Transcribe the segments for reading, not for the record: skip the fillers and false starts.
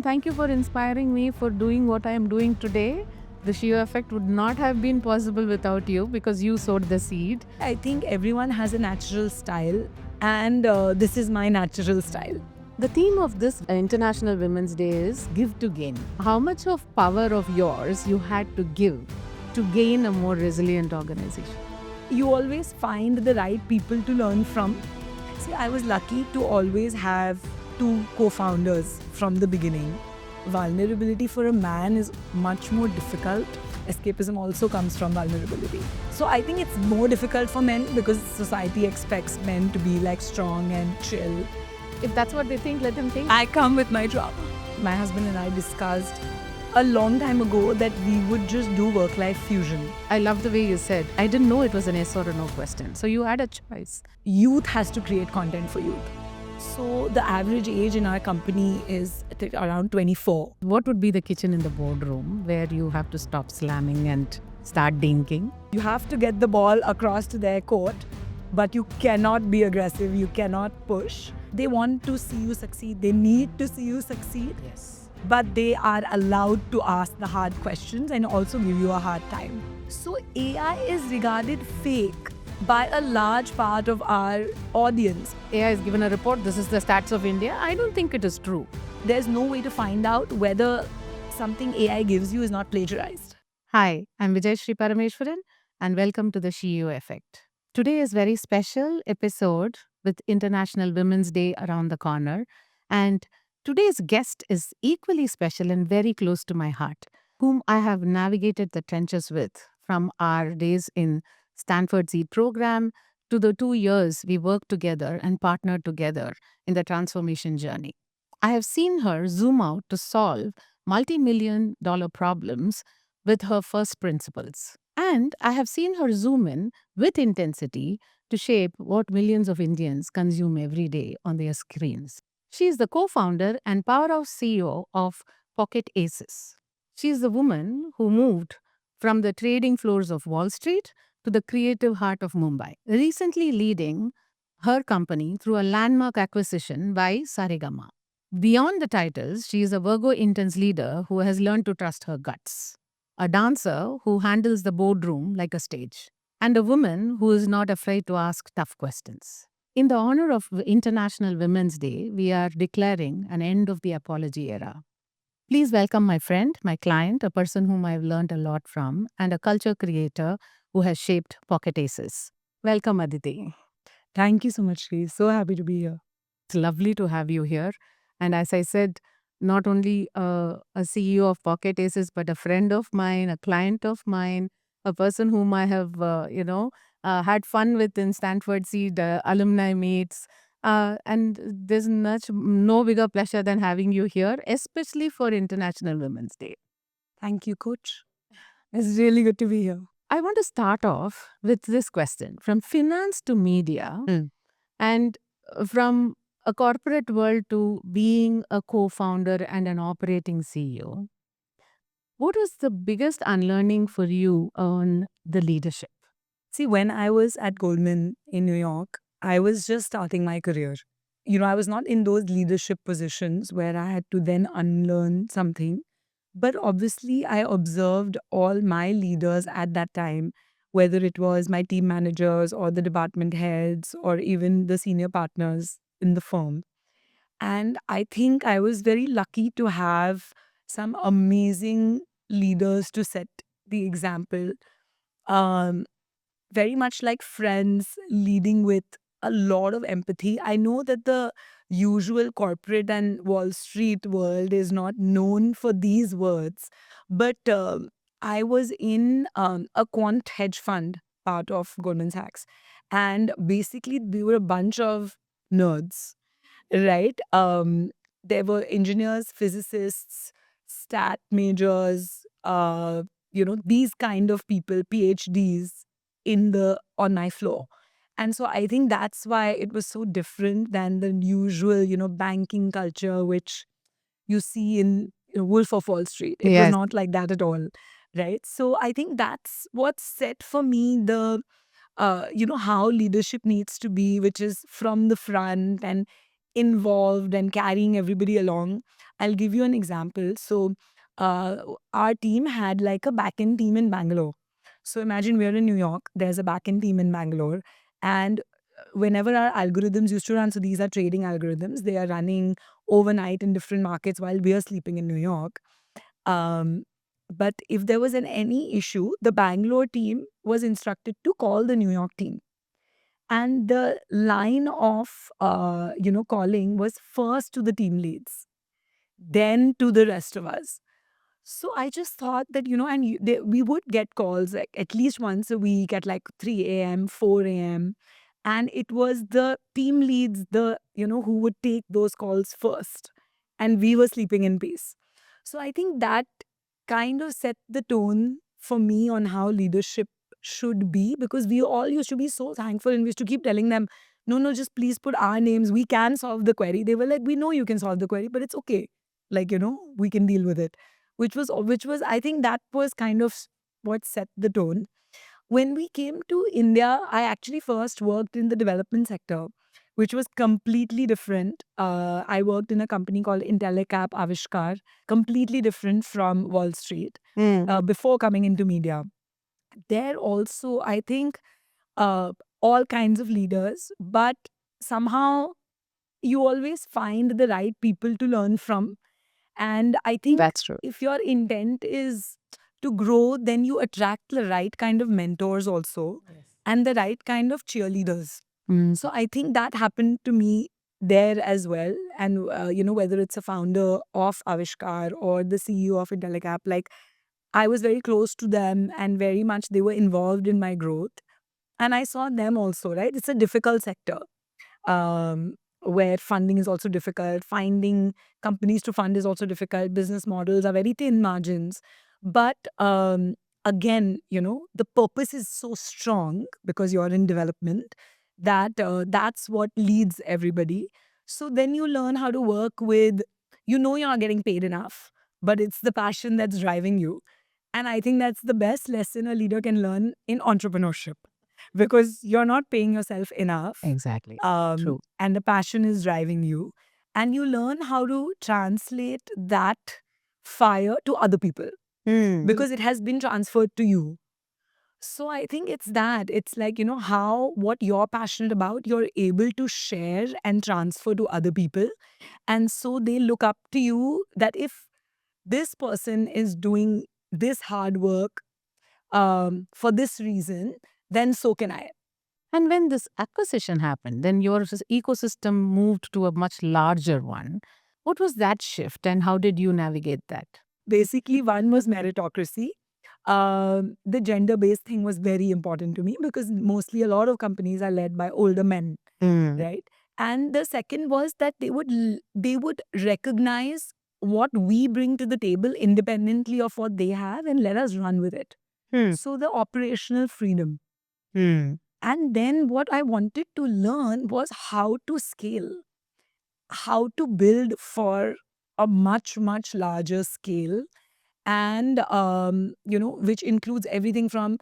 thank you for inspiring me for doing what I am doing today. The Shio effect would not have been possible without you because you sowed the seed. I think everyone has a natural style, and this is my natural style. The theme of this International Women's Day is Give to Gain. How much of power of yours you had to give to gain a more resilient organization? You always find the right people to learn from. See, I was lucky to always have two co-founders from the beginning. Vulnerability for a man is much more difficult. Escapism also comes from vulnerability. So I think it's more difficult for men because society expects men to be like strong and chill. If that's what they think, let them think. I come with my drama. My husband and I discussed a long time ago that we would just do work-life fusion. I love the way you said, I didn't know it was an yes or a no question. So you had a choice. Youth has to create content for youth. So the average age in our company is I think, around 24. What would be the kitchen in the boardroom where you have to stop slamming and start dinking? You have to get the ball across to their court, but you cannot be aggressive. You cannot push. They want to see you succeed. They need to see you succeed. Yes. But they are allowed to ask the hard questions and also give you a hard time. So AI is regarded fake by a large part of our audience. AI has given a report, this is the stats of India. I don't think it is true. There's no way to find out whether something AI gives you is not plagiarized. Hi, I'm Vijay Sri Parameshwaran and welcome to the Shio Effect. Today is very special episode with International Women's Day around the corner, and today's guest is equally special and very close to my heart, whom I have navigated the trenches with from our days in Stanford Seed program to the 2 years we worked together and partnered together in the transformation journey. I have seen her zoom out to solve multi-million dollar problems with her first principles. And I have seen her zoom in with intensity to shape what millions of Indians consume every day on their screens. She is the co-founder and powerhouse CEO of Pocket Aces. She is the woman who moved from the trading floors of Wall Street to the creative heart of Mumbai, recently leading her company through a landmark acquisition by Saregama. Beyond the titles, she is a Virgo intense leader who has learned to trust her guts, a dancer who handles the boardroom like a stage, and a woman who is not afraid to ask tough questions. In the honor of International Women's Day, we are declaring an end of the apology era. Please welcome my friend, my client, a person whom I've learned a lot from, and a culture creator who has shaped Pocket Aces. Welcome, Aditi. Thank you so much, Shri. So happy to be here. It's lovely to have you here. And as I said, not only a CEO of Pocket Aces, but a friend of mine, a client of mine, a person whom I have, had fun with in Stanford Seed alumni meets. And there's no bigger pleasure than having you here, especially for International Women's Day. Thank you, Coach. It's really good to be here. I want to start off with this question from finance to media and from a corporate world to being a co-founder and an operating CEO. What was the biggest unlearning for you on the leadership? See, when I was at Goldman in New York, I was just starting my career. I was not in those leadership positions where I had to then unlearn something. But obviously, I observed all my leaders at that time, whether it was my team managers or the department heads or even the senior partners in the firm. And I think I was very lucky to have some amazing leaders to set the example. Um, Very much like friends, leading with a lot of empathy. I know that the usual corporate and Wall Street world is not known for these words, but I was in a quant hedge fund part of Goldman Sachs. And basically, we were a bunch of nerds, right? There were engineers, physicists, stat majors, these kind of people, PhDs on my floor. And so I think that's why it was so different than the usual, banking culture, which you see in Wolf of Wall Street. It was Yes. not like that at all, right? So I think that's what set for me how leadership needs to be, which is from the front and involved and carrying everybody along. I'll give you an example. So, uh, our team had like a backend team in Bangalore. So imagine we're in New York. There's a backend team in Bangalore, and whenever our algorithms used to run, so these are trading algorithms. They are running overnight in different markets while we are sleeping in New York. Um, but if there was any issue, the Bangalore team was instructed to call the New York team. And the line of calling was first to the team leads, then to the rest of us. So I just thought that, we would get calls like at least once a week at like 3 a.m., 4 a.m. And it was the team leads, who would take those calls first. And we were sleeping in peace. So I think that kind of set the tone for me on how leadership should be, because we all used to be so thankful and we used to keep telling them, no, no, just please put our names. We can solve the query. They were like, we know you can solve the query, but it's okay. Like, we can deal with it, which was I think that was kind of what set the tone. When we came to India, I actually first worked in the development sector, which was completely different. I worked in a company called Intellicap Avishkar, completely different from Wall Street, before coming into media. There also, I think, uh, all kinds of leaders, but somehow you always find the right people to learn from. And I think That's true. if your intent is to grow, then you attract the right kind of mentors also, and the right kind of cheerleaders. Mm. So I think that happened to me there as well. And, whether it's a founder of Avishkar or the CEO of Intellicap, like I was very close to them and very much they were involved in my growth. And I saw them also, right? It's a difficult sector, where funding is also difficult. Finding companies to fund is also difficult. Business models are very thin margins. But again, the purpose is so strong because you're in development that that's what leads everybody. So then you learn how to work with, you're not getting paid enough, but it's the passion that's driving you. And I think that's the best lesson a leader can learn in entrepreneurship, because you're not paying yourself enough, Exactly. True. and the passion is driving you. And you learn how to translate that fire to other people because it has been transferred to you. So I think it's that. It's like, how what you're passionate about, you're able to share and transfer to other people. And so they look up to you that if this person is doing this hard work for this reason, then so can I. And when this acquisition happened, then your ecosystem moved to a much larger one. What was that shift and how did you navigate that? Basically, one was meritocracy. The gender based thing was very important to me because mostly a lot of companies are led by older men, Mm. right? And the second was that they would recognize what we bring to the table independently of what they have and let us run with it. Hmm. So the operational freedom. Hmm. And then what I wanted to learn was how to scale, how to build for a much, much larger scale. And, which includes everything from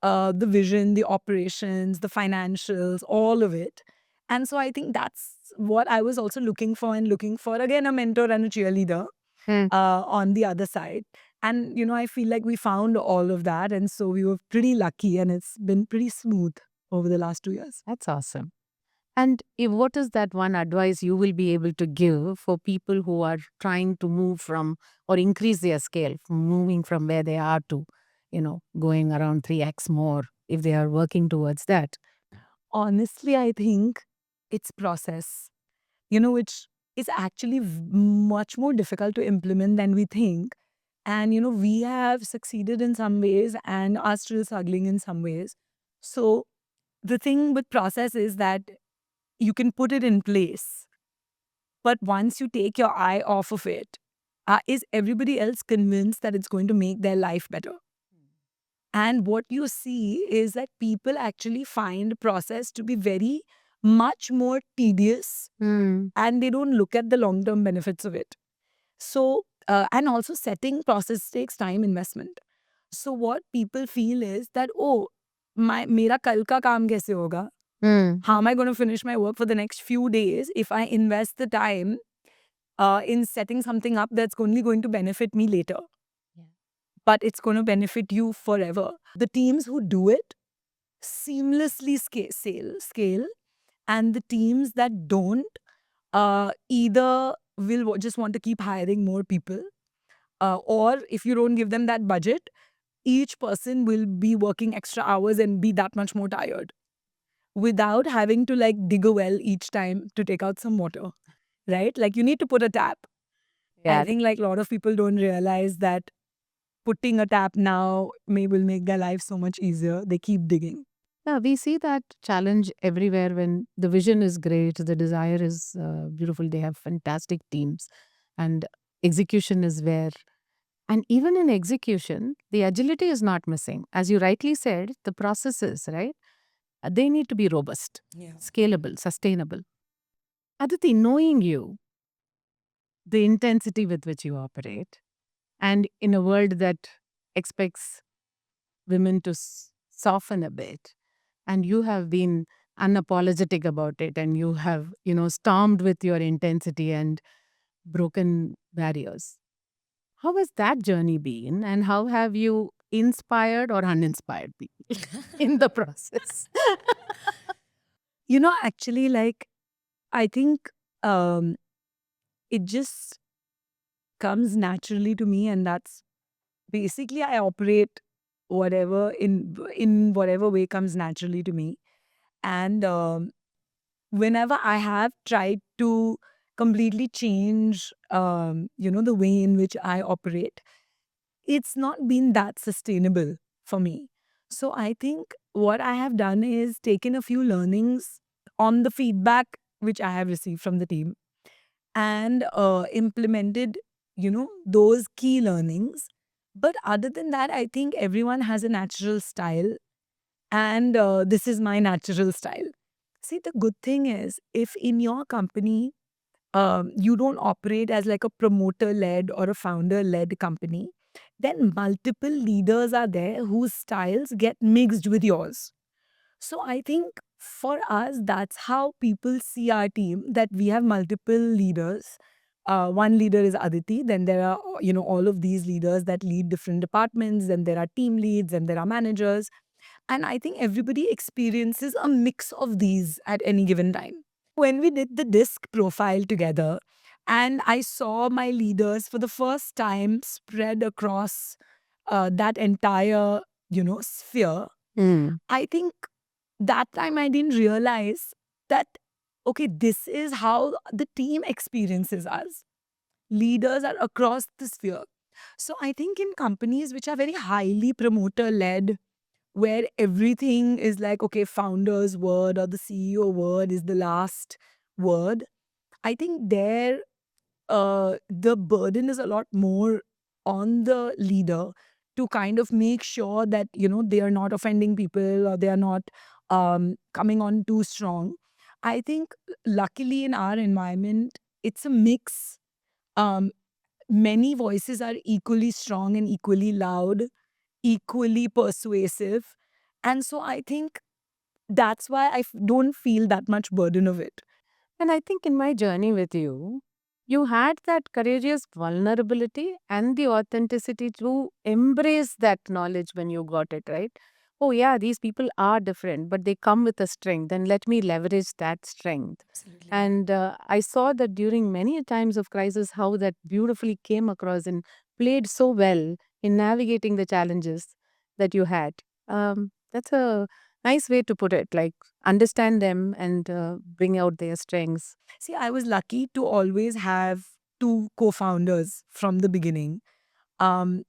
the vision, the operations, the financials, all of it. And so I think that's what I was also looking for, and looking for again a mentor and a cheerleader Hmm. on the other side. And, I feel like we found all of that. And so we were pretty lucky, and it's been pretty smooth over the last 2 years. That's awesome. And what is that one advice you will be able to give for people who are trying to move from or increase their scale, from moving from where they are to, going around 3x more if they are working towards that? Honestly, I think it's process, which is actually much more difficult to implement than we think. And, we have succeeded in some ways and are still struggling in some ways. So the thing with process is that you can put it in place, but once you take your eye off of it, is everybody else convinced that it's going to make their life better? And what you see is that people actually find process to be very much more tedious, Hmm. and they don't look at the long term benefits of it. So, and also setting process takes time investment. So, what people feel is that, oh, mera kal ka kaam kaise hoga? Hmm. How am I going to finish my work for the next few days if I invest the time in setting something up that's only going to benefit me later, Yeah. but it's going to benefit you forever? The teams who do it seamlessly scale, and the teams that don't either will just want to keep hiring more people, or if you don't give them that budget, each person will be working extra hours and be that much more tired without having to like dig a well each time to take out some water, right? Like you need to put a tap. I Yeah. think like a lot of people don't realize that putting a tap now will make their life so much easier. They keep digging. Yeah, we see that challenge everywhere when the vision is great, the desire is beautiful. They have fantastic teams, and execution is where. And even in execution, the agility is not missing. As you rightly said, the processes, right? They need to be robust, Yeah. scalable, sustainable. Aditi, knowing you, the intensity with which you operate, and in a world that expects women to soften a bit, and you have been unapologetic about it, and you have, stormed with your intensity and broken barriers. How has that journey been, and how have you inspired or uninspired people in the process? Actually, like, I think um, it just comes naturally to me, and that's basically I operate whatever in whatever way comes naturally to me. And whenever I have tried to completely change, the way in which I operate, it's not been that sustainable for me. So I think what I have done is taken a few learnings on the feedback which I have received from the team, and implemented, those key learnings. But other than that, I think everyone has a natural style, and this is my natural style. See, the good thing is, if in your company, you don't operate as like a promoter led or a founder led company, then multiple leaders are there whose styles get mixed with yours. So I think for us, that's how people see our team, that we have multiple leaders. One leader is Aditi. Then there are, all of these leaders that lead different departments. Then there are team leads and there are managers. And I think everybody experiences a mix of these at any given time. When we did the disc profile together, and I saw my leaders for the first time spread across that entire, sphere, Hmm. I think that time I didn't realize that, okay, this is how the team experiences us. Leaders are across the sphere. So I think in companies which are very highly promoter led, where everything is like, okay, founder's word or the CEO word is the last word, I think there the burden is a lot more on the leader to kind of make sure that, they are not offending people or they are not coming on too strong. I think luckily in our environment, it's a mix. Um, Many voices are equally strong and equally loud, equally persuasive. And so I think that's why don't feel that much burden of it. And I think in my journey with you, you had that courageous vulnerability and the authenticity to embrace that knowledge when you got it, right? Oh, yeah, these people are different, but they come with a strength. Then let me leverage that strength. Absolutely. And I saw that during many times of crisis, how that beautifully came across and played so well in navigating the challenges that you had. That's a nice way to put it. Like, understand them and bring out their strengths. See, I was lucky to always have two co-founders from the beginning.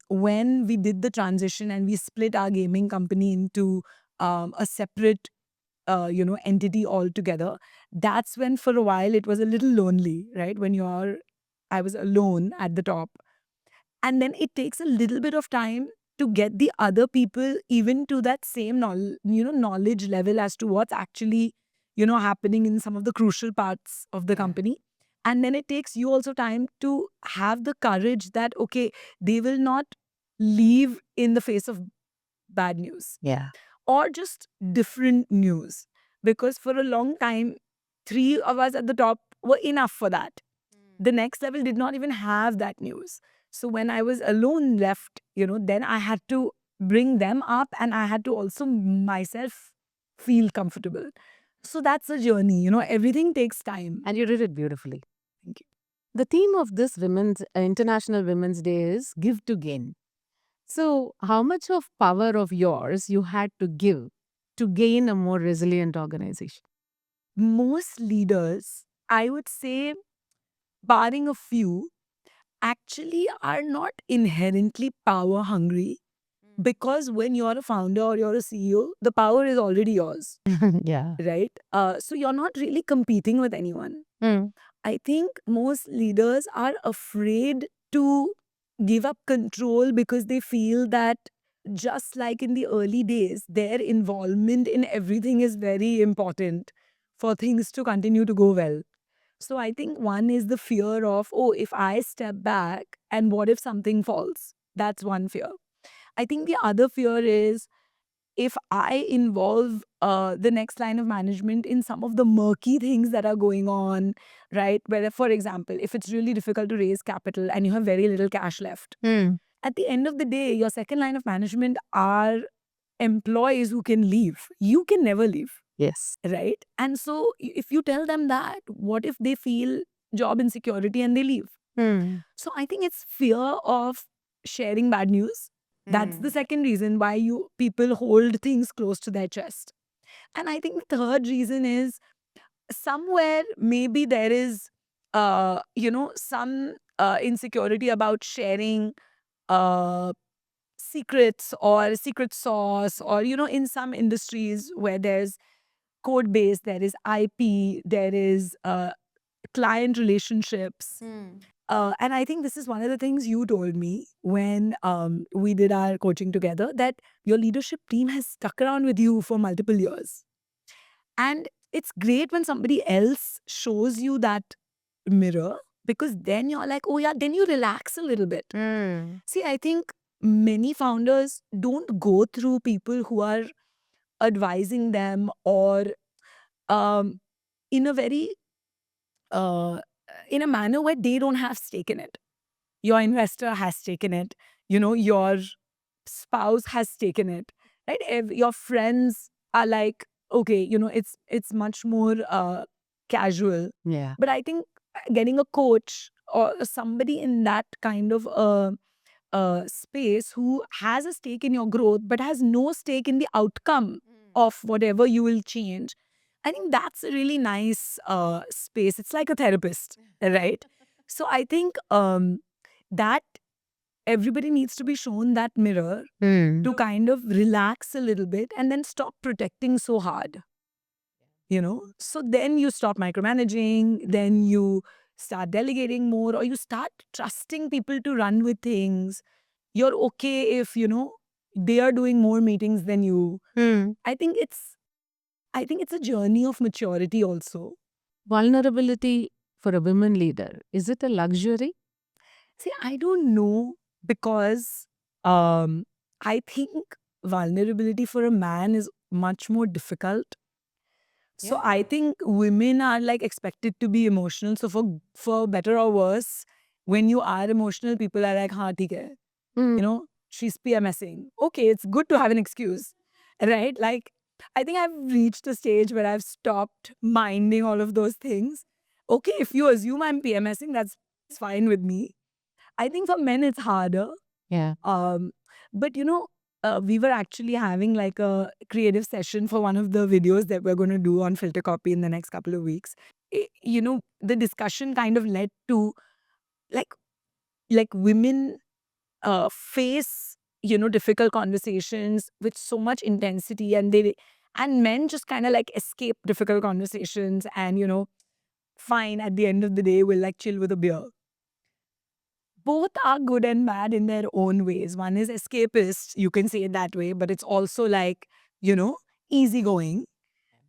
When we did the transition and we split our gaming company into a separate, entity altogether, that's when for a while it was a little lonely, right? I was alone at the top. And then it takes a little bit of time to get the other people even to that same knowledge level as to what's actually, happening in some of the crucial parts of the company. And then it takes you also time to have the courage that, okay, they will not leave in the face of bad news Yeah. or just different news. because for a long time, three of us at the top were enough for that. The next level did not even have that news. So when I was alone left, then I had to bring them up and I had to also myself feel comfortable. So that's a journey, everything takes time. And you did it beautifully. Thank you. The theme of this International Women's Day is give to gain. So, how much of power of yours you had to give to gain a more resilient organization? Most leaders, I would say, barring a few, actually are not inherently power hungry, because when you're a founder or you're a CEO, the power is already yours, Yeah. right? So you're not really competing with anyone. Mm. I think most leaders are afraid to give up control because they feel that, just like in the early days, their involvement in everything is very important for things to continue to go well. So I think one is the fear of, oh, if I step back and what if something falls? That's one fear. I think the other fear is, if I involve the next line of management in some of the murky things that are going on, right? Where, for example, if it's really difficult to raise capital and you have very little cash left, Mm. at the end of the day, your second line of management are employees who can leave. You can never leave, Yes. right? And so if you tell them that, what if they feel job insecurity and they leave? Mm. So I think it's fear of sharing bad news. That's the second reason why people hold things close to their chest. And I think the third reason is, somewhere maybe there is some insecurity about sharing uh secrets or secret sauce, or in some industries where there's code base, there is IP, there is client relationships. And I think this is one of the things you told me when we did our coaching together, that your leadership team has stuck around with you for multiple years. And it's great when somebody else shows you that mirror, because then you're like, oh yeah, then you relax a little bit. Mm. See, I think many founders don't go through people who are advising them, or um, in a very uh, in a manner where they don't have stake in it. Your investor has taken it, your spouse has taken it, right? Your friends are like, okay, it's much more casual. Yeah. But I think getting a coach or somebody in that kind of space who has a stake in your growth but has no stake in the outcome of whatever you will change, I think that's a really nice space. It's like a therapist, right? So I think that everybody needs to be shown that mirror Mm. to kind of relax a little bit and then stop protecting so hard. So then you stop micromanaging, then you start delegating more, or you start trusting people to run with things. You're okay if they are doing more meetings than you. Mm. I think it's a journey of maturity also. Vulnerability for a women leader, is it a luxury? See, I don't know, because I think vulnerability for a man is much more difficult. So I think women are like expected to be emotional. So for better or worse, when you are emotional, people are like, "Ha, theek hai." Mm. She's PMSing. Okay, it's good to have an excuse, right? Like, I think I've reached a stage where I've stopped minding all of those things. Okay, if you assume I'm PMSing, that's fine with me. I think for men it's harder. Yeah. But we were actually having like a creative session for one of the videos that we're going to do on Filter Copy in the next couple of weeks. The discussion kind of led to like women face difficult conversations with so much intensity, and men just kind of like escape difficult conversations, and fine, at the end of the day we'll like chill with a beer. Both are good and bad in their own ways. One is escapist, you can say it that way, but it's also like, easygoing.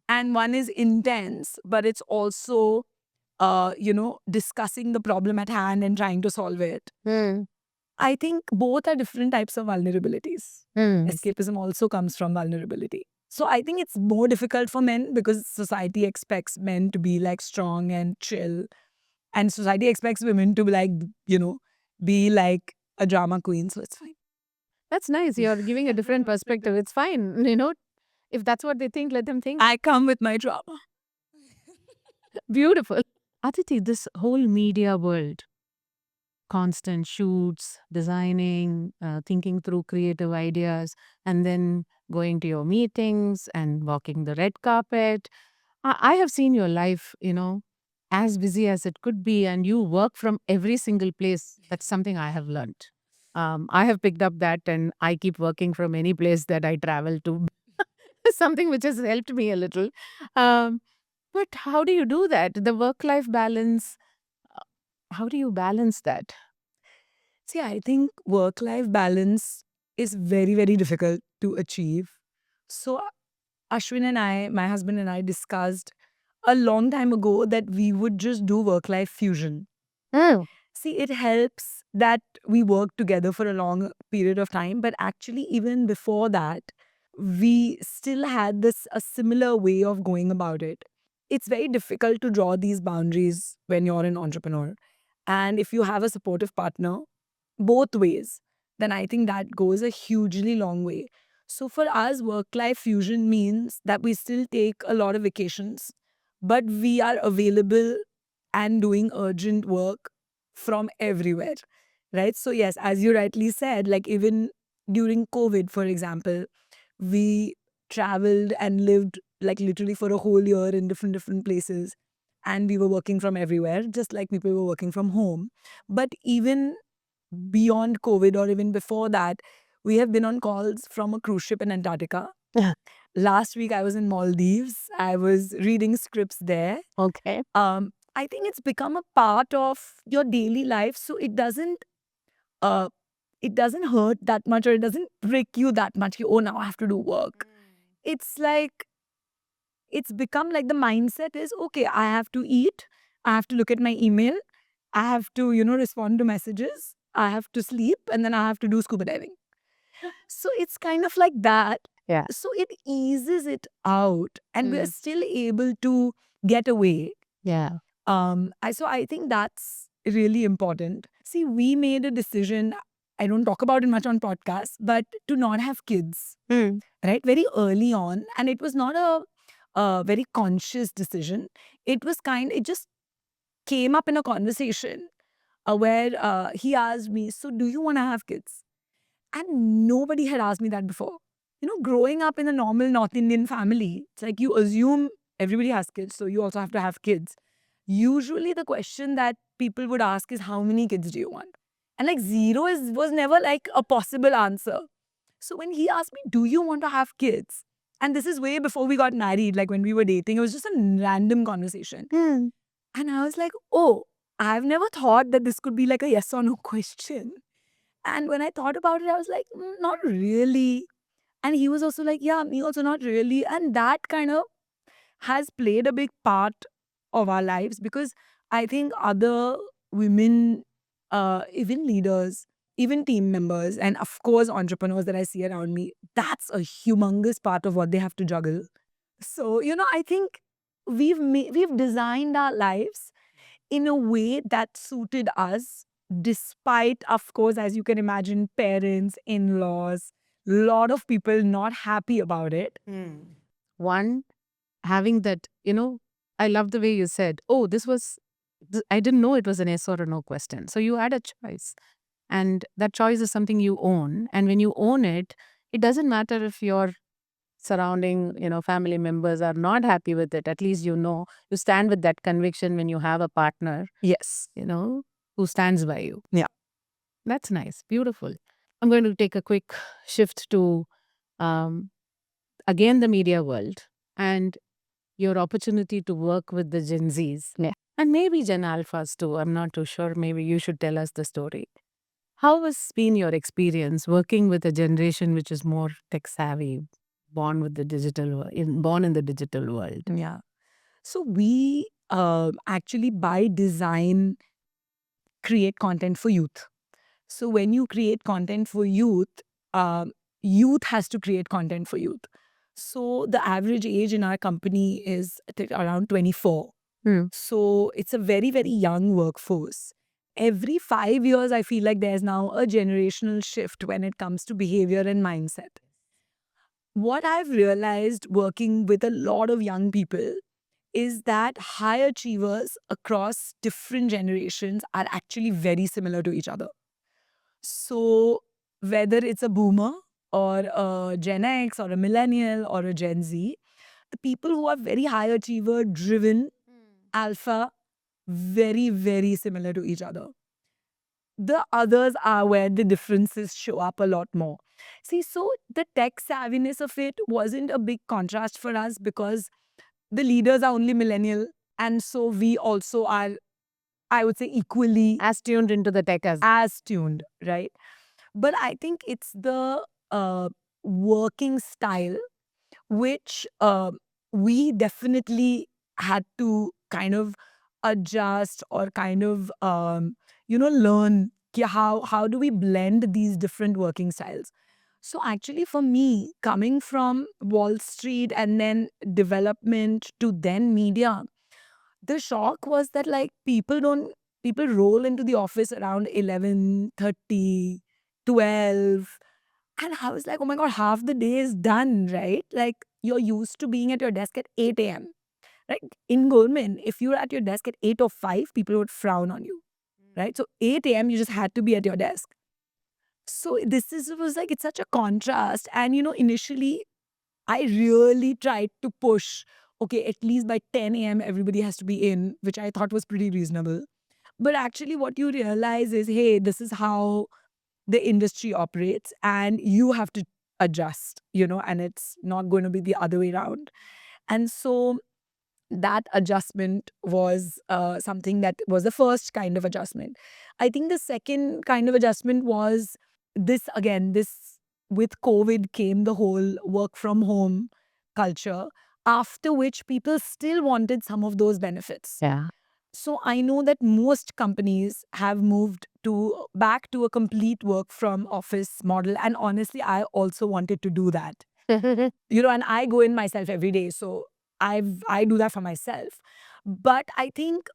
And one is intense, but it's also, discussing the problem at hand and trying to solve it. Mm. I think both are different types of vulnerabilities. Mm. Escapism also comes from vulnerability. So I think it's more difficult for men because society expects men to be like strong and chill. And society expects women to be like, be like a drama queen. So it's fine. That's nice. You're giving a different perspective. It's fine. If that's what they think, let them think. I come with my drama. Beautiful. Aditi, this whole media world, constant shoots, designing, thinking through creative ideas, and then going to your meetings and walking the red carpet. I have seen your life, as busy as it could be, and you work from every single place. That's something I have learned. I have picked up that, and I keep working from any place that I travel to. Something which has helped me a little. Um, but how do you do that? The work life balance, how do you balance that? See, I think work life balance is very, very difficult to achieve. So, Ashwin and I, my husband and I, discussed a long time ago that we would just do work life fusion. Oh, See, it helps that we work together for a long period of time, but actually, even before that, we still had this a similar way of going about it. It's very difficult to draw these boundaries when you're an entrepreneur. And if you have a supportive partner, both ways, then I think that goes a hugely long way. So for us, work life fusion means that we still take a lot of vacations, but we are available and doing urgent work from everywhere. Right. So, yes, as you rightly said, like even during COVID, for example, we traveled and lived like literally for a whole year in different places, and we were working from everywhere just like people were working from home. But even beyond COVID or even before that, we have been on calls from a cruise ship in Antarctica. yeah. Last week I was in Maldives. I was reading scripts there. Okay. I think it's become a part of your daily life, so uh it doesn't hurt that much, or it doesn't break you that much. Oh, now I have to do work. It's like it's become like the mindset is okay, I have to eat, I have to look at my email, I have to, respond to messages, I have to sleep, and then I have to do scuba diving. So it's kind of like that. Yeah. So it eases it out, and we're Mm. still able to get away. Yeah. So I think that's really important. See, we made a decision. I don't talk about it much on podcasts, but to not have kids, Mm. right? Very early on, and it was not a very conscious decision. It just came up in a conversation where he asked me, "So, do you want to have kids?" And nobody had asked me that before. Growing up in a normal North Indian family, it's like you assume everybody has kids, so you also have to have kids. Usually, the question that people would ask is, "How many kids do you want?" And like zero was never like a possible answer. So when he asked me, "Do you want to have kids?" And this is way before we got married, like when we were dating, it was just a random conversation. Mm. And I was like, "Oh, I've never thought that this could be like a yes or no question." And when I thought about it, I was like, Not really." And he was also like, "Yeah, me also not really." And that kind of has played a big part of our lives, because I think other women, even leaders, even team members, and of course, entrepreneurs that I see around me, that's a humongous part of what they have to juggle. So, I think we've designed our lives in a way that suited us, despite, of course, as you can imagine, parents, in laws, lot of people not happy about it. One, having that, I love the way you said, oh, I didn't know it was an yes or a no question. So you had a choice. And that choice is something you own. And when you own it, it doesn't matter if your surrounding, family members are not happy with it. At least you stand with that conviction when you have a partner, Yes. who stands by you. Yeah. That's nice. Beautiful. I'm going to take a quick shift to um, again the media world and your opportunity to work with the Gen Zs. Yeah. And maybe Gen Alphas too. I'm not too sure. Maybe you should tell us the story. How has been your experience working with a generation which is more tech savvy, born in the digital world? Yeah. So we actually by design create content for youth. So when you create content for youth, youth has to create content for youth. So the average age in our company is I think around 24. Hmm. So it's a very, very young workforce. Every 5 years, I feel like there's now a generational shift when it comes to behavior and mindset. What I've realized working with a lot of young people is that high achievers across different generations are actually very similar to each other. So, whether it's a boomer or a Gen X or a millennial or a Gen Z, the people who are very high achiever, driven, alpha, very, very similar to each other. The others are where the differences show up a lot more. See, so the tech savviness of it wasn't a big contrast for us because the leaders are only millennial. And so we also are, I would say, equally As tuned into the tech as tuned, right? But I think it's the working style which we definitely had to kind of adjust or kind of learn how do we blend these different working styles. So actually for me, coming from Wall Street and then development to then media, the shock was that like people roll into the office around 11:30, 12, and I was like, oh my God, half the day is done, right? Like you're used to being at your desk at 8 a.m. Right? In Goldman, if you're at your desk at 8 or 5, people would frown on you. Right? So 8 a.m. you just had to be at your desk. So was like it's such a contrast. And initially I really tried to push, okay, at least by 10 a.m. everybody has to be in, which I thought was pretty reasonable. But actually what you realize is, hey, this is how the industry operates and you have to adjust, and it's not going to be the other way around. And so that adjustment was something that was the first kind of adjustment. I think the second kind of adjustment was this with COVID came the whole work from home culture, after which people still wanted some of those benefits. Yeah. So I know that most companies have moved to back to a complete work from office model. And honestly, I also wanted to do that. And I go in myself every day. So I do that for myself. But I think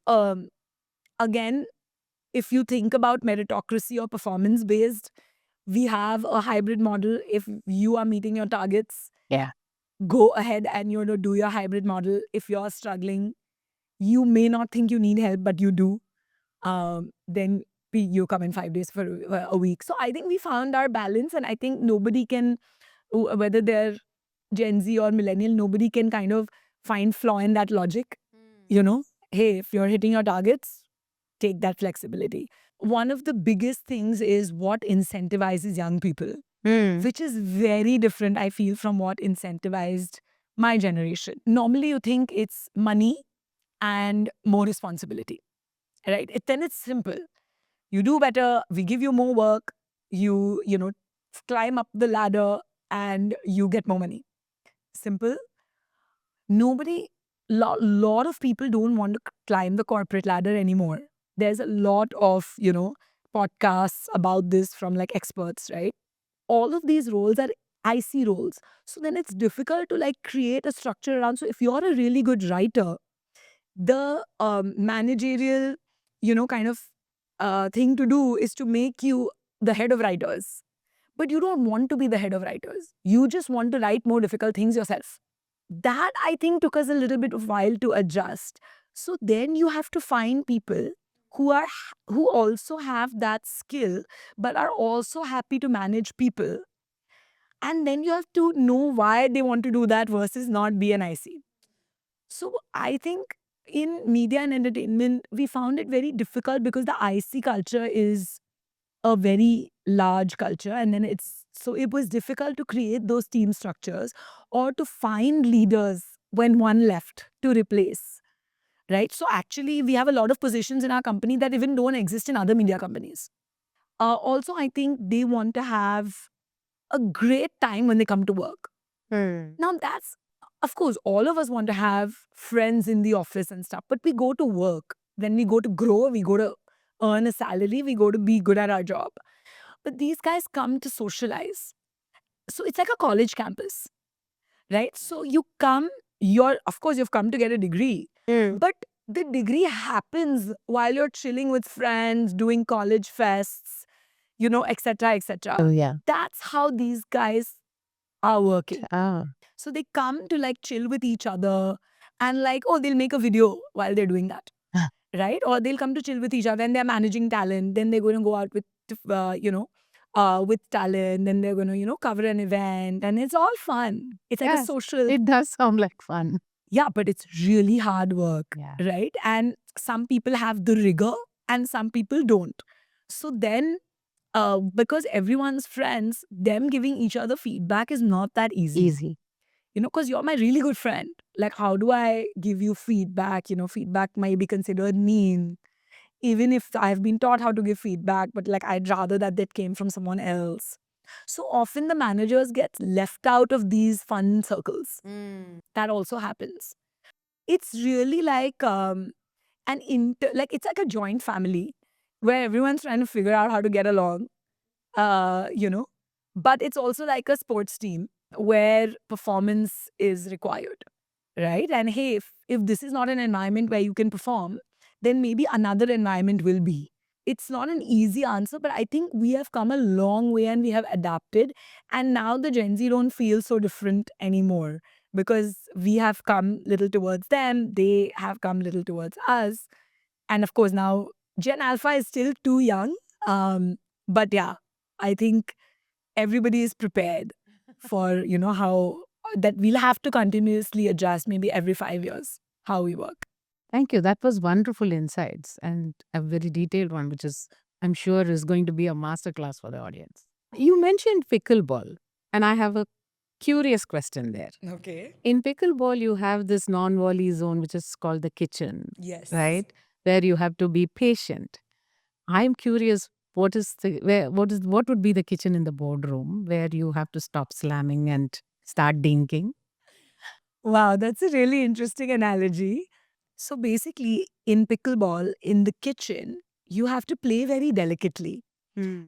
again, if you think about meritocracy or performance based, we have a hybrid model. If you are meeting your targets, Yeah. go ahead and do your hybrid model. If you're struggling, you may not think you need help, but you do. Then you come in 5 days for a week. So I think we found our balance, and I think nobody can, whether they're Gen Z or millennial, nobody can kind of find flaw in that logic. Hey, if you're hitting your targets, take that flexibility. One of the biggest things is what incentivizes young people, which is very different, I feel, from what incentivized my generation. Normally, you think it's money and more responsibility, right? Then it's simple. You do better, we give you more work, you climb up the ladder and you get more money. Simple. Nobody, lot of people don't want to climb the corporate ladder anymore. There's a lot of, podcasts about this from like experts, right? All of these roles are IC roles. So then it's difficult to like create a structure around. So if you're a really good writer, the managerial, kind of thing to do is to make you the head of writers. But you don't want to be the head of writers. You just want to write more difficult things yourself. That I think took us a little bit of while to adjust. So then you have to find people who also have that skill, but are also happy to manage people. And then you have to know why they want to do that versus not be an IC. So I think in media and entertainment, we found it very difficult because the IC culture is a very large culture. And then it was difficult to create those team structures or to find leaders when one left to replace. Right. So actually, we have a lot of positions in our company that even don't exist in other media companies. Also, I think they want to have a great time when they come to work. Now, of course, all of us want to have friends in the office and stuff, but we go to work. When we go to grow, we go to earn a salary, we go to be good at our job. But these guys come to socialize. So it's like a college campus, right? So you come, of course, you've come to get a degree, but the degree happens while you're chilling with friends, doing college fests, etc., etc. Oh, yeah. That's how these guys are working. Ah, So they come to like chill with each other and like, oh, they'll make a video while they're doing that, Ah. right? Or they'll come to chill with each other and they're managing talent. Then they're going to go out with talent. Then they're going to, cover an event and it's all fun. It's like a yes. social, It does sound like fun. yeah, but it's really hard work, Yeah. right? And some people have the rigor and some people don't. So then, because everyone's friends, them giving each other feedback is not that easy. Easy. Because you're my really good friend. Like, how do I give you feedback? Feedback might be considered mean, even if I've been taught how to give feedback, but like, I'd rather that came from someone else. So often the managers get left out of these fun circles. That also happens. It's really like it's like a joint family where everyone's trying to figure out how to get along, uh, you know, but it's also like a sports team where performance is required, right? And hey, if this is not an environment where you can perform, then maybe another environment will be. It's not an easy answer, but I think we have come a long way and we have adapted. And now the Gen Z don't feel so different anymore because we have come little towards them, they have come little towards us. And of course, now Gen Alpha is still too young. But yeah, I think everybody is prepared for, how that we'll have to continuously adjust maybe every 5 years how we work. Thank you. That was wonderful insights and a very detailed one, which is, I'm sure, is going to be a masterclass for the audience. You mentioned pickleball, and I have a curious question there. Okay. In pickleball, you have this non-volley zone, which is called the kitchen, Yes. right? Where you have to be patient. I'm curious, what would be the kitchen in the boardroom where you have to stop slamming and start dinking? Wow, that's a really interesting analogy. So basically, in pickleball, in the kitchen, you have to play very delicately,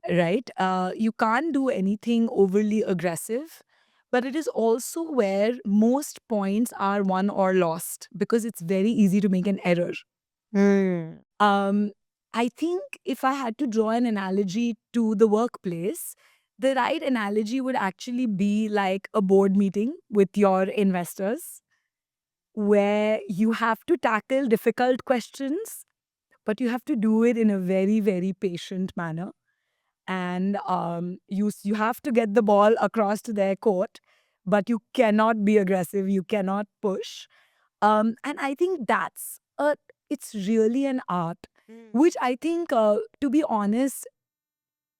right? You can't do anything overly aggressive, but it is also where most points are won or lost because it's very easy to make an error. Mm. Um, I think if I had to draw an analogy to the workplace, the right analogy would actually be like a board meeting with your investors where you have to tackle difficult questions, but you have to do it in a very, very patient manner. And you have to get the ball across to their court, but you cannot be aggressive. You cannot push. And I think it's really an art, which I think, to be honest,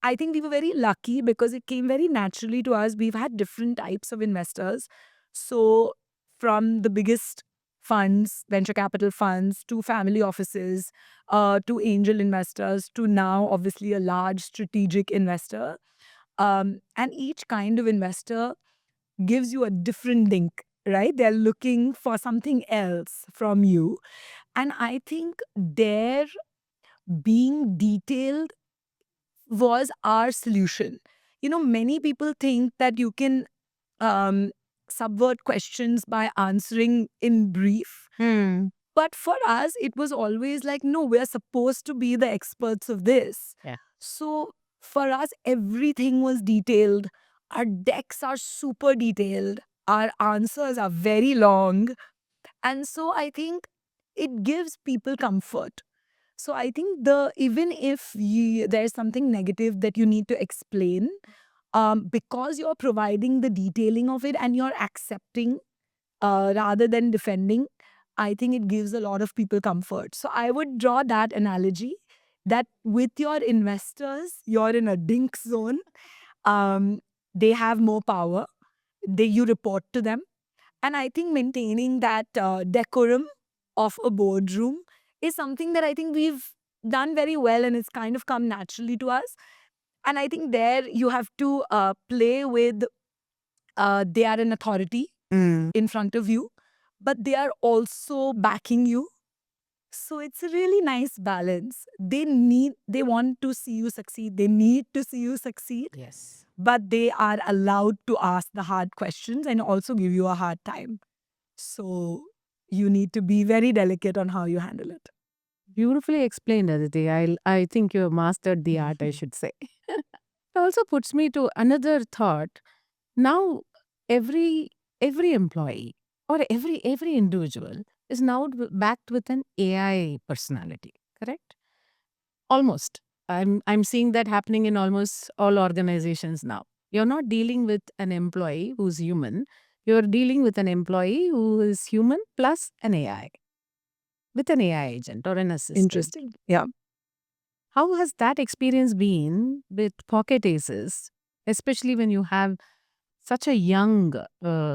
I think we were very lucky because it came very naturally to us. We've had different types of investors. So, from the biggest funds, venture capital funds, to family offices, to angel investors, to now obviously a large strategic investor. And each kind of investor gives you a different link, right? They're looking for something else from you. And I think their being detailed was our solution. Many people think that you can um, subvert questions by answering in brief. Hmm. But for us, it was always like, no, we're supposed to be the experts of this. Yeah. So for us, everything was detailed. Our decks are super detailed. Our answers are very long. And so I think it gives people comfort. So I think even if there's something negative that you need to explain, because you're providing the detailing of it and you're accepting rather than defending, I think it gives a lot of people comfort. So I would draw that analogy that with your investors, you're in a dink zone. Um, they have more power. You report to them, and I think maintaining that decorum of a boardroom is something that I think we've done very well, and it's kind of come naturally to us. And I think there you have to play with, they are an authority Mm. in front of you, but they are also backing you. So it's a really nice balance. They want to see you succeed. They need to see you succeed, Yes. but they are allowed to ask the hard questions and also give you a hard time. So you need to be very delicate on how you handle it. Beautifully explained, Aditi. I think you have mastered the art, I should say. It also puts me to another thought. Now, every every employee or every individual is now backed with an AI personality, correct? Almost. I'm seeing that happening in almost all organizations now. You're not dealing with an employee who's human. You're dealing with an employee who is human plus an AI, with an AI agent or an assistant. Interesting. Yeah. How has that experience been with Pocket Aces, especially when you have such a young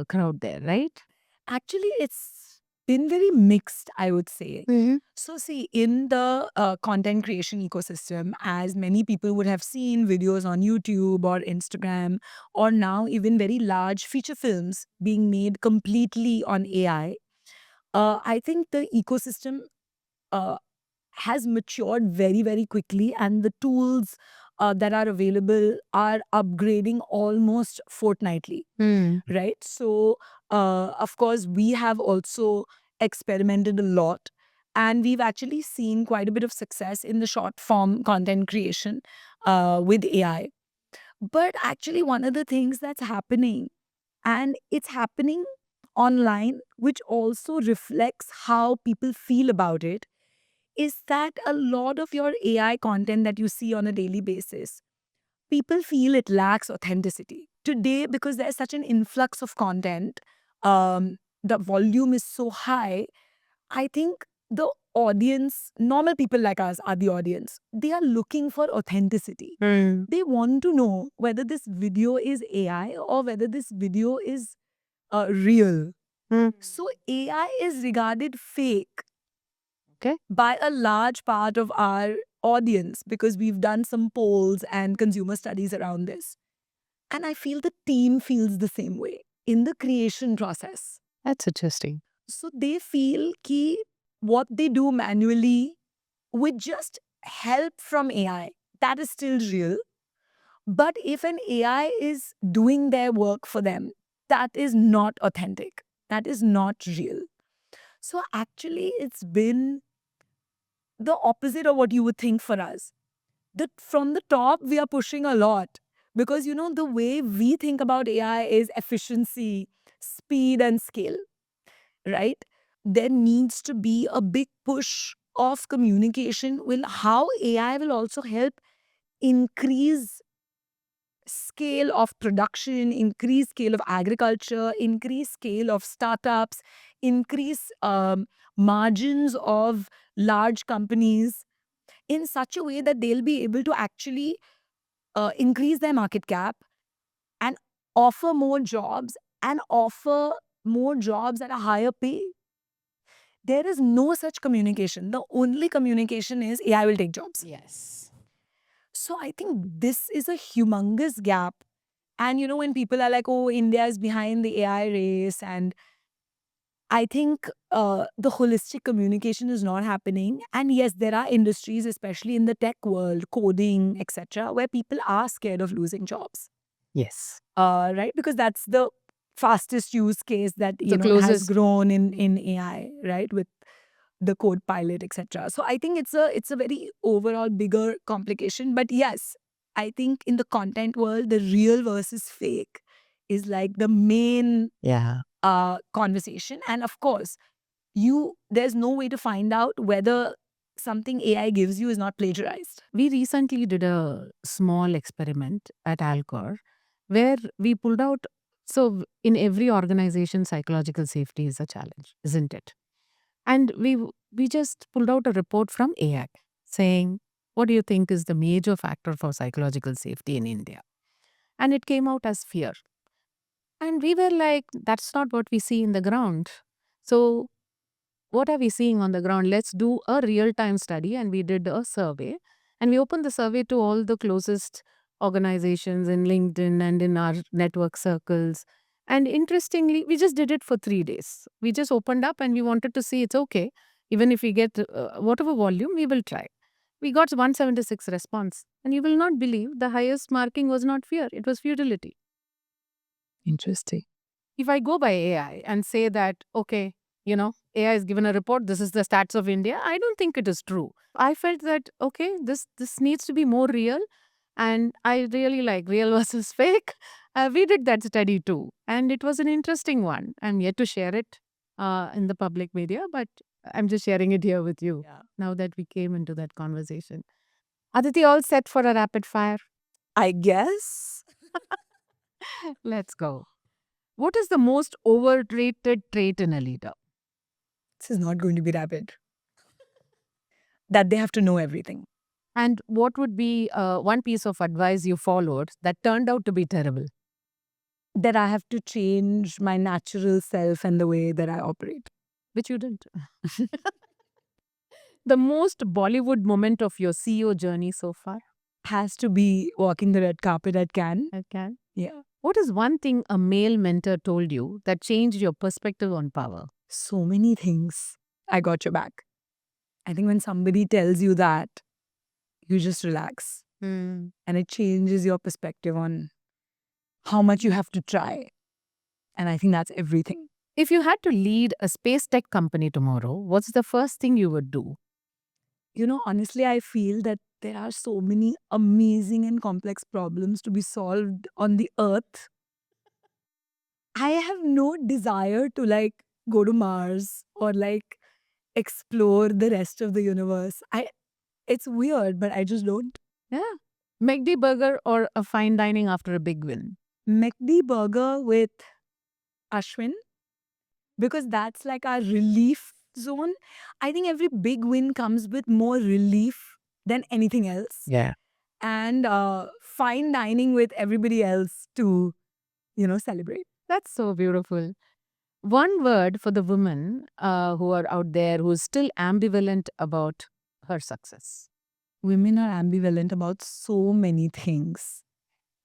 crowd there, right? Actually, it's been very mixed, I would say. Hmm. So, see, in the content creation ecosystem, as many people would have seen videos on YouTube or Instagram, or now even very large feature films being made completely on AI, I think the ecosystem uh, has matured very, very quickly, and the tools that are available are upgrading almost fortnightly, Hmm. right? So, of course, we have also experimented a lot, and we've actually seen quite a bit of success in the short form content creation with AI. But actually, one of the things that's happening, and it's happening online, which also reflects how people feel about it, is that a lot of your AI content that you see on a daily basis, people feel it lacks authenticity. Today, because there's such an influx of content, the volume is so high, I think the audience, normal people like us are the audience. They are looking for authenticity. Hmm. They want to know whether this video is AI or whether this video is real. Hmm. So AI is regarded fake Okay. by a large part of our audience because we've done some polls and consumer studies around this. And I feel the team feels the same way in the creation process. That's interesting. So they feel ki what they do manually with just help from AI, that is still real. But if an AI is doing their work for them, that is not authentic. That is not real. So actually, it's been the opposite of what you would think for us. That from the top, we are pushing a lot because, the way we think about AI is efficiency, speed, and scale, right? There needs to be a big push of communication with how AI will also help increase scale of production, increase scale of agriculture, increase scale of startups, increase margins of large companies in such a way that they'll be able to actually increase their market cap and offer more jobs and offer more jobs at a higher pay. There is no such communication. The only communication is AI will take jobs. Yes. So I think this is a humongous gap. And when people are like, oh, India is behind the AI race, and I think the holistic communication is not happening. And yes, there are industries, especially in the tech world, coding, etc., where people are scared of losing jobs, Yes. right? Because that's the fastest use case that The has closest. grown in AI, right? With the code pilot, etc. So I think it's a very overall bigger complication. But yes, I think in the content world, the real versus fake is like the main Yeah. conversation. And of course, there's no way to find out whether something AI gives you is not plagiarized. We recently did a small experiment at Alcor where we pulled out. So, in every organization, psychological safety is a challenge, isn't it? And we just pulled out a report from AI saying, what do you think is the major factor for psychological safety in India? And it came out as fear. And we were like, that's not what we see in the ground. So, what are we seeing on the ground? Let's do a real time study. And we did a survey. And we opened the survey to all the closest organizations in LinkedIn and in our network circles. And interestingly, we just did it for 3 days. We just opened up and we wanted to see it's okay. Even if we get whatever volume, we will try. We got 176 response. And you will not believe the highest marking was not fear, it was futility. Interesting. If I go by AI and say that, okay, AI has given a report, this is the stats of India, I don't think it is true. I felt that, okay, this needs to be more real. And I really like real versus fake. We did that study too. And it was an interesting one. I'm yet to share it in the public media, but I'm just sharing it here with you Yeah. now that we came into that conversation. Aditi, all set for a rapid fire? I guess Let's go. What is the most overrated trait in a leader? this is not going to be rapid. That they have to know everything. And what would be one piece of advice you followed that turned out to be terrible? That I have to change my natural self and the way that I operate. Which you didn't. The most Bollywood moment of your CEO journey so far? Has to be walking the red carpet at Cannes. Okay. Yeah. What is one thing a male mentor told you that changed your perspective on power? So many things. I got your back. I think when somebody tells you that, you just relax and it changes your perspective on how much you have to try. And I think that's everything. If you had to lead a space tech company tomorrow, what's the first thing you would do? Honestly, I feel that there are so many amazing and complex problems to be solved on the earth. I have no desire to go to Mars or explore the rest of the universe. It's weird, but I just don't. Yeah. McD burger or a fine dining after a big win? McD burger with Ashwin, because that's like our relief zone. I think every big win comes with more relief than anything else. Yeah. And fine dining with everybody else to, celebrate. That's so beautiful. One word for the women who are out there who's still ambivalent about her success. Women are ambivalent about so many things.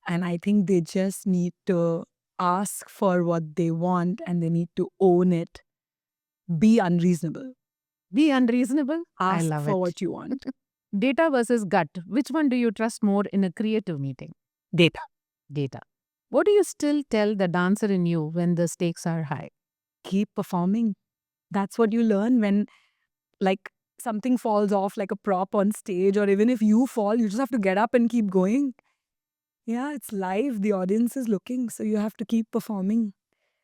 And I think they just need to ask for what they want and they need to own it. Be unreasonable. Be unreasonable. I Ask love for it. what you want. Data versus gut. Which one do you trust more in a creative meeting? Data. Data. What do you still tell the dancer in you when the stakes are high? Keep performing. That's what you learn when something falls off like a prop on stage, or even if you fall, you just have to get up and keep going. Yeah, it's live. The audience is looking, so you have to keep performing.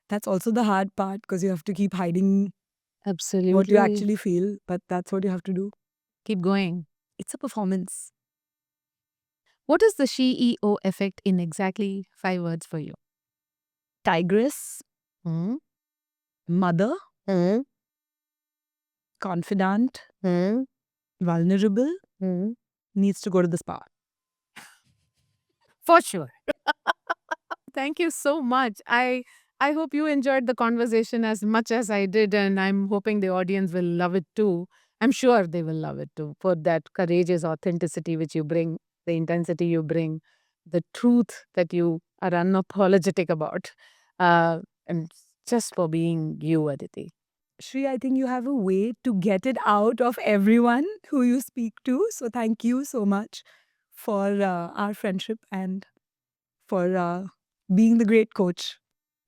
That's also the hard part because you have to keep hiding Absolutely. what you actually feel, but that's what you have to do. Keep going. It's a performance. What is the CEO effect in exactly 5 words for you? Tigress, Hmm? mother, Hmm? confidant, Hmm? vulnerable, Hmm? needs to go to the spa. For sure. Thank you so much. I hope you enjoyed the conversation as much as I did, and I'm hoping the audience will love it too. I'm sure they will love it too for that courageous authenticity which you bring, the intensity you bring, the truth that you are unapologetic about, and just for being you, Aditi. Shri, I think you have a way to get it out of everyone who you speak to. So thank you so much for our friendship and for being the great coach.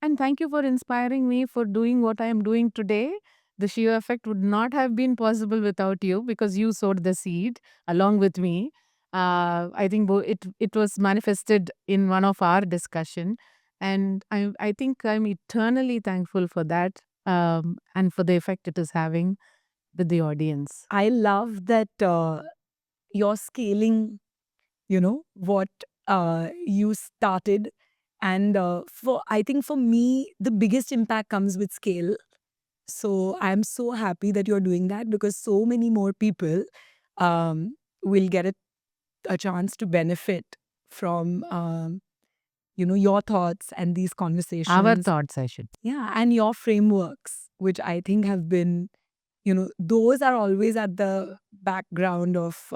And thank you for inspiring me for doing what I am doing today. The Shio effect would not have been possible without you because you sowed the seed along with me. I think it was manifested in one of our discussion, and I think I'm eternally thankful for that, and for the effect it is having with the audience. I love that you're scaling, what you started. And I think for me, the biggest impact comes with scale. So I'm so happy that you're doing that because so many more people will get a chance to benefit from, your thoughts and these Our conversations. thoughts, I should. Yeah, and your frameworks, which I think have been, those are always at the background of,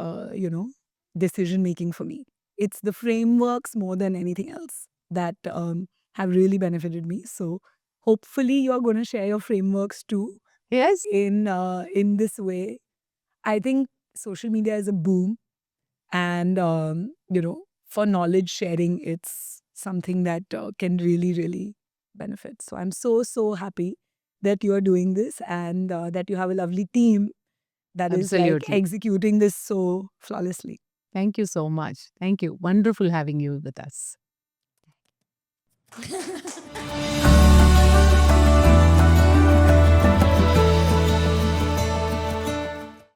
decision making for me. It's the frameworks more than anything else that have really benefited me. So hopefully you're going to share your frameworks too Yes. in this way. I think social media is a boom, and for knowledge sharing, it's something that can really benefit. So I'm so happy that you are doing this, and that you have a lovely team that is like Absolutely. executing this so flawlessly. Thank you so much. Thank you. Wonderful having you with us.